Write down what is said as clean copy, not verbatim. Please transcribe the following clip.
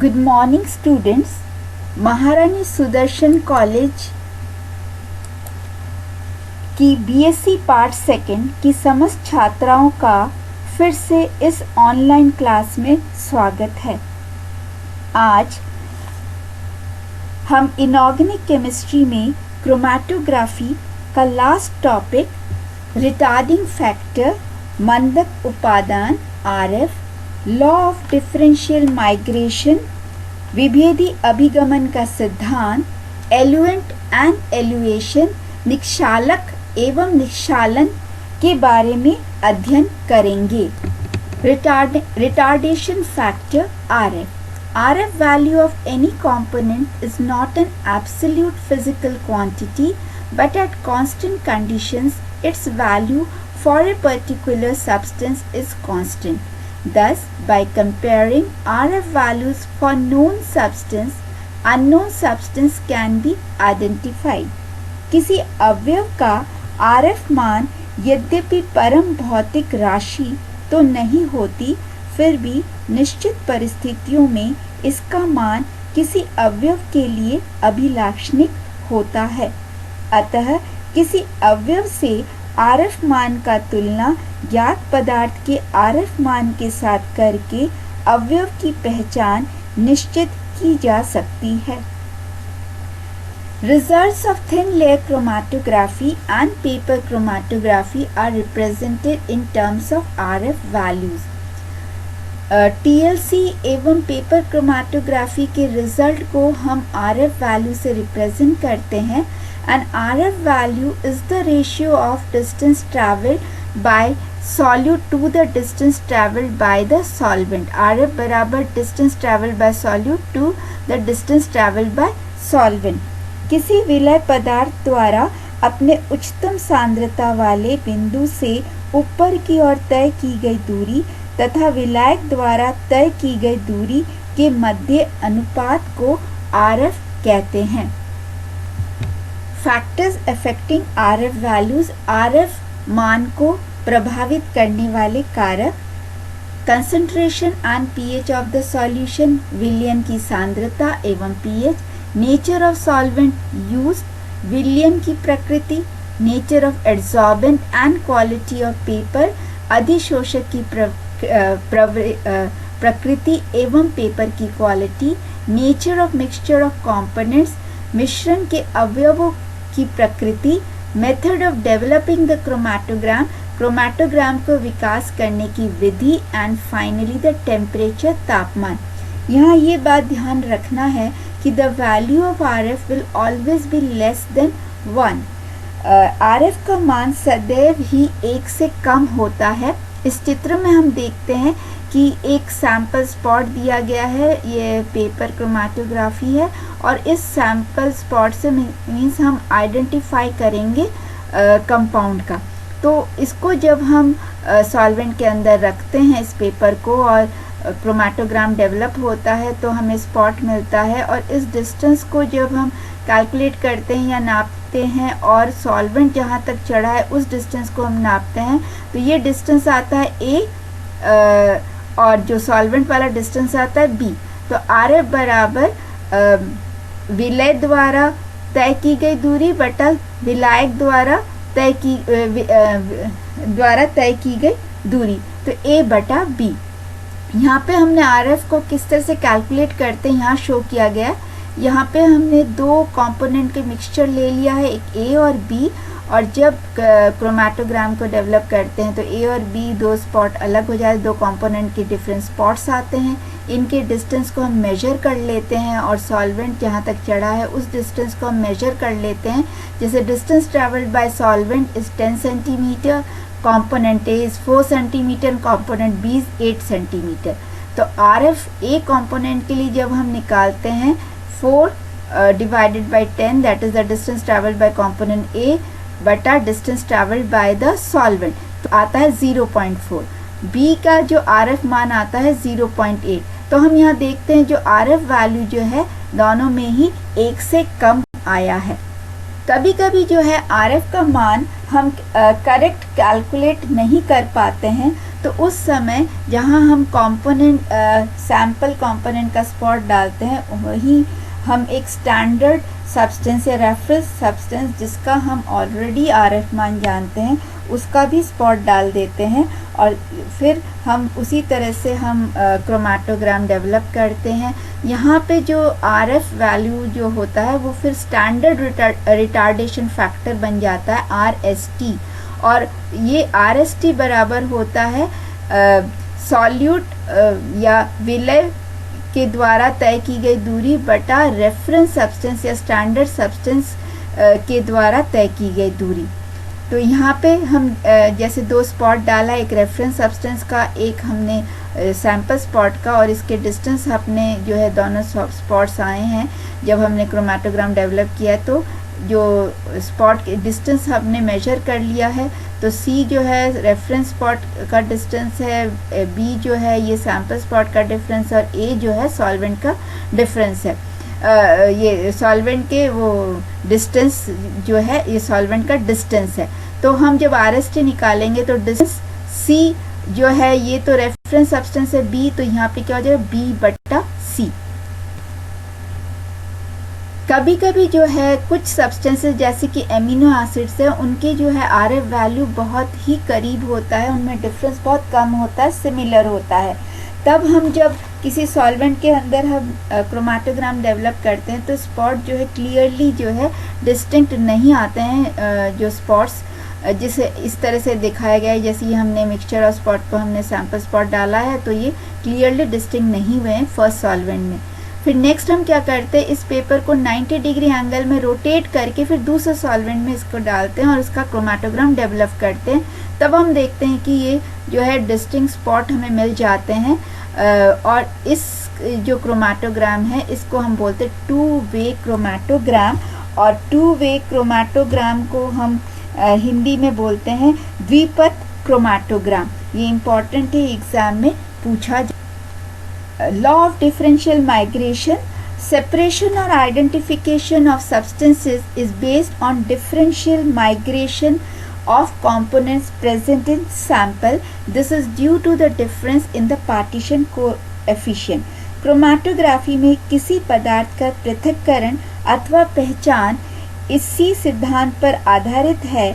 Good morning students. महारानी Sudarshan college की BSc part second की समस्त छात्राओं का फिर से इस ऑनलाइन क्लास में स्वागत है। आज हम इनऑर्गेनिक केमिस्ट्री में क्रोमैटोग्राफी का लास्ट टॉपिक रिटार्डिंग फैक्टर, मंदक उपादान RF, law of differential migration, विभेदी अभिगमन का सिद्धांत, एलुएंट एंड एलुएशन, निक्षालक एवं निक्षालन के बारे में अध्ययन करेंगे। Retardation factor RF. RF value of any component is not an absolute physical quantity, but at constant conditions its value for a particular substance is constant. Thus, by comparing RF values for known substance, unknown substance can be identified. किसी अवयव का RF मान यद्यपि परम भौतिक राशि तो नहीं होती, फिर भी निश्चित परिस्थितियों में इसका मान किसी अवयव के लिए अभिलाक्षणिक होता है। अतः किसी अवयव से RF मान का तुलना ज्ञात पदार्थ के RF मान के साथ करके अवयव की पहचान निश्चित की जा सकती है। Results of thin layer chromatography and paper chromatography are represented in terms of RF values. TLC एवं पेपर क्रोमैटोग्राफी के रिजल्ट को हम RF वैल्यू से रिप्रेजेंट करते हैं and RF value is the ratio of distance travelled by solute to the distance travelled by the solvent. RF बराबर distance travelled by solute to the distance travelled by solvent. किसी विलय पदार्थ द्वारा अपने उच्चतम सांद्रता वाले बिंदु से ऊपर की ओर तय की गई दूरी तथा विलायक द्वारा तय की गई दूरी के मध्य अनुपात को RF कहते हैं। Factors affecting RF values. RF मान को प्रभावित करने वाले कारक, concentration and pH of the solution, विलयन की सांद्रता एवं pH, nature of solvent use, विलयन की प्रकृति, nature of adsorbent and quality of paper, अधिशोषक की प्रकृति एवं पेपर की quality, nature of mixture of components, मिश्रण के अवयवों की प्रकृति, method of developing the chromatogram, chromatogram को विकास करने की विधि एंड फाइनली द टेम्परेचर, तापमान। यहाँ ये बात ध्यान रखना है कि the value of RF will always be less than 1। RF का मान सदैव ही 1 से कम होता है। इस चित्र में हम देखते हैं कि एक सैंपल स्पॉट दिया गया है, ये पेपर क्रोमैटोग्राफी है और इस सैंपल स्पॉट से मीन्स हम आइडेंटिफाई करेंगे कंपाउंड का। तो इसको जब हम सॉल्वेंट के अंदर रखते हैं इस पेपर को और क्रोमैटोग्राम डेवलप होता है तो हमें स्पॉट मिलता है और इस डिस्टेंस को जब हम कैलकुलेट करते हैं या नापते हैं और सॉल्वेंट जहाँ तक चढ़ा है उस डिस्टेंस को हम नापते हैं तो ये डिस्टेंस आता है A और जो सॉल्वेंट वाला डिस्टेंस आता है B। तो RF बराबर विलय द्वारा तय की गई दूरी बटा विलायक द्वारा तय की गई दूरी, तो A बटा B। यहाँ पे हमने RF को किस तरह से कैलकुलेट करते हैं यहाँ शो किया गया है। यहाँ पे हमने दो कंपोनेंट के मिक्सचर ले लिया है, एक A और B, और जब क्रोमैटोग्राम को डेवलप करते हैं तो A और B दो स्पॉट अलग हो जाते हैं, दो कंपोनेंट के डिफरेंट स्पॉट्स आते हैं। इनके डिस्टेंस को हम मेजर कर लेते हैं और सॉल्वेंट जहाँ तक चढ़ा है उस डिस्टेंस को हम मेजर कर लेते हैं। जैसे distance travelled by solvent is 10 centimetre, component A is 4 cm, component B is 8 cm। तो RF A component के लिए जब हम निकालते हैं 4 divided by 10 that is the distance traveled by component A बटा distance traveled by the solvent, तो आता है 0.4। B का जो RF मान आता है 0.8। तो हम यहाँ देखते हैं जो RF वैल्यू जो है दोनों में ही 1 से कम आया है। कभी कभी जो है RF का मान हम करेक्ट कैलकुलेट नहीं कर पाते हैं तो उस समय जहाँ हम कंपोनेंट सैंपल कंपोनेंट का स्पॉट डालते हैं वही हम एक स्टैंडर्ड सब्सटेंस या रेफरेंस सब्सटेंस जिसका हम ऑलरेडी आरएफ मान जानते हैं उसका भी स्पॉट डाल देते हैं और फिर हम उसी तरह से हम क्रोमेटोग्राम डेवलप करते हैं। यहाँ पे जो आरएफ वैल्यू जो होता है वो फिर स्टैंडर्ड रिटार्डेशन फैक्टर बन जाता है आरएसटी, और ये आरएसटी बराबर होता है सॉल्यूट या विलय के द्वारा तय की गई दूरी बटा रेफरेंस सब्सटेंस या स्टैंडर्ड सब्सटेंस के द्वारा तय की गई दूरी। तो यहाँ पे हम जैसे दो स्पॉट डाला, एक रेफरेंस सब्सटेंस का, एक हमने सैंपल स्पॉट का, और इसके डिस्टेंस अपने जो है दोनों स्पॉट्स आए हैं जब हमने क्रोमेटोग्राम डेवलप किया। तो जो स्पॉट के डिस्टेंस हमने मेजर कर लिया है, तो C जो है रेफरेंस स्पॉट का डिस्टेंस है, B जो है ये सैंपल स्पॉट का डिफरेंस, और A जो है सॉल्वेंट का डिफरेंस है। ये सॉल्वेंट के वो डिस्टेंस जो है ये सॉल्वेंट का डिस्टेंस है। तो हम जब RST निकालेंगे तो डिस्टेंस C जो है ये तो रेफरेंस सब्सटेंस है B, तो यहाँ पे क्या हो जाएगा B/C। कभी कभी जो है कुछ सब्सटेंसेस जैसे कि एमिनो एसिड्स है उनके जो है आरएफ वैल्यू बहुत ही करीब होता है, उनमें डिफरेंस बहुत कम होता है, सिमिलर होता है। तब हम जब किसी सॉल्वेंट के अंदर हम क्रोमेटोग्राम डेवलप करते हैं तो स्पॉट जो है क्लियरली जो है डिस्टिंक्ट नहीं आते हैं। जो स्पॉट्स जिसे इस तरह से दिखाया गया है, जैसे ये हमने मिक्सचर और स्पॉट पर हमने सैंपल स्पॉट डाला है तो ये क्लियरली डिस्टिंक्ट नहीं हुए हैं फर्स्ट सॉल्वेंट में। फिर नेक्स्ट हम क्या करते हैं, इस पेपर को 90 डिग्री एंगल में रोटेट करके फिर दूसरे सॉल्वेंट में इसको डालते हैं और इसका क्रोमेटोग्राम डेवलप करते हैं। तब हम देखते हैं कि ये जो है डिस्टिंक्ट स्पॉट हमें मिल जाते हैं। और इस जो क्रोमेटोग्राम है इसको हम बोलते हैं टू वे क्रोमेटोग्राम, और टू वे क्रोमेटोग्राम को हम हिंदी में बोलते हैं द्विपथ क्रोमेटोग्राम। ये इम्पॉर्टेंट है, एग्जाम में पूछा law of differential migration, separation or identification of substances is based on differential migration of components present in sample. This is due to the difference in the partition coefficient. Chromatography में किसी पदार्थ का पृथक्करण अथवा पहचान इसी सिद्धांत पर आधारित है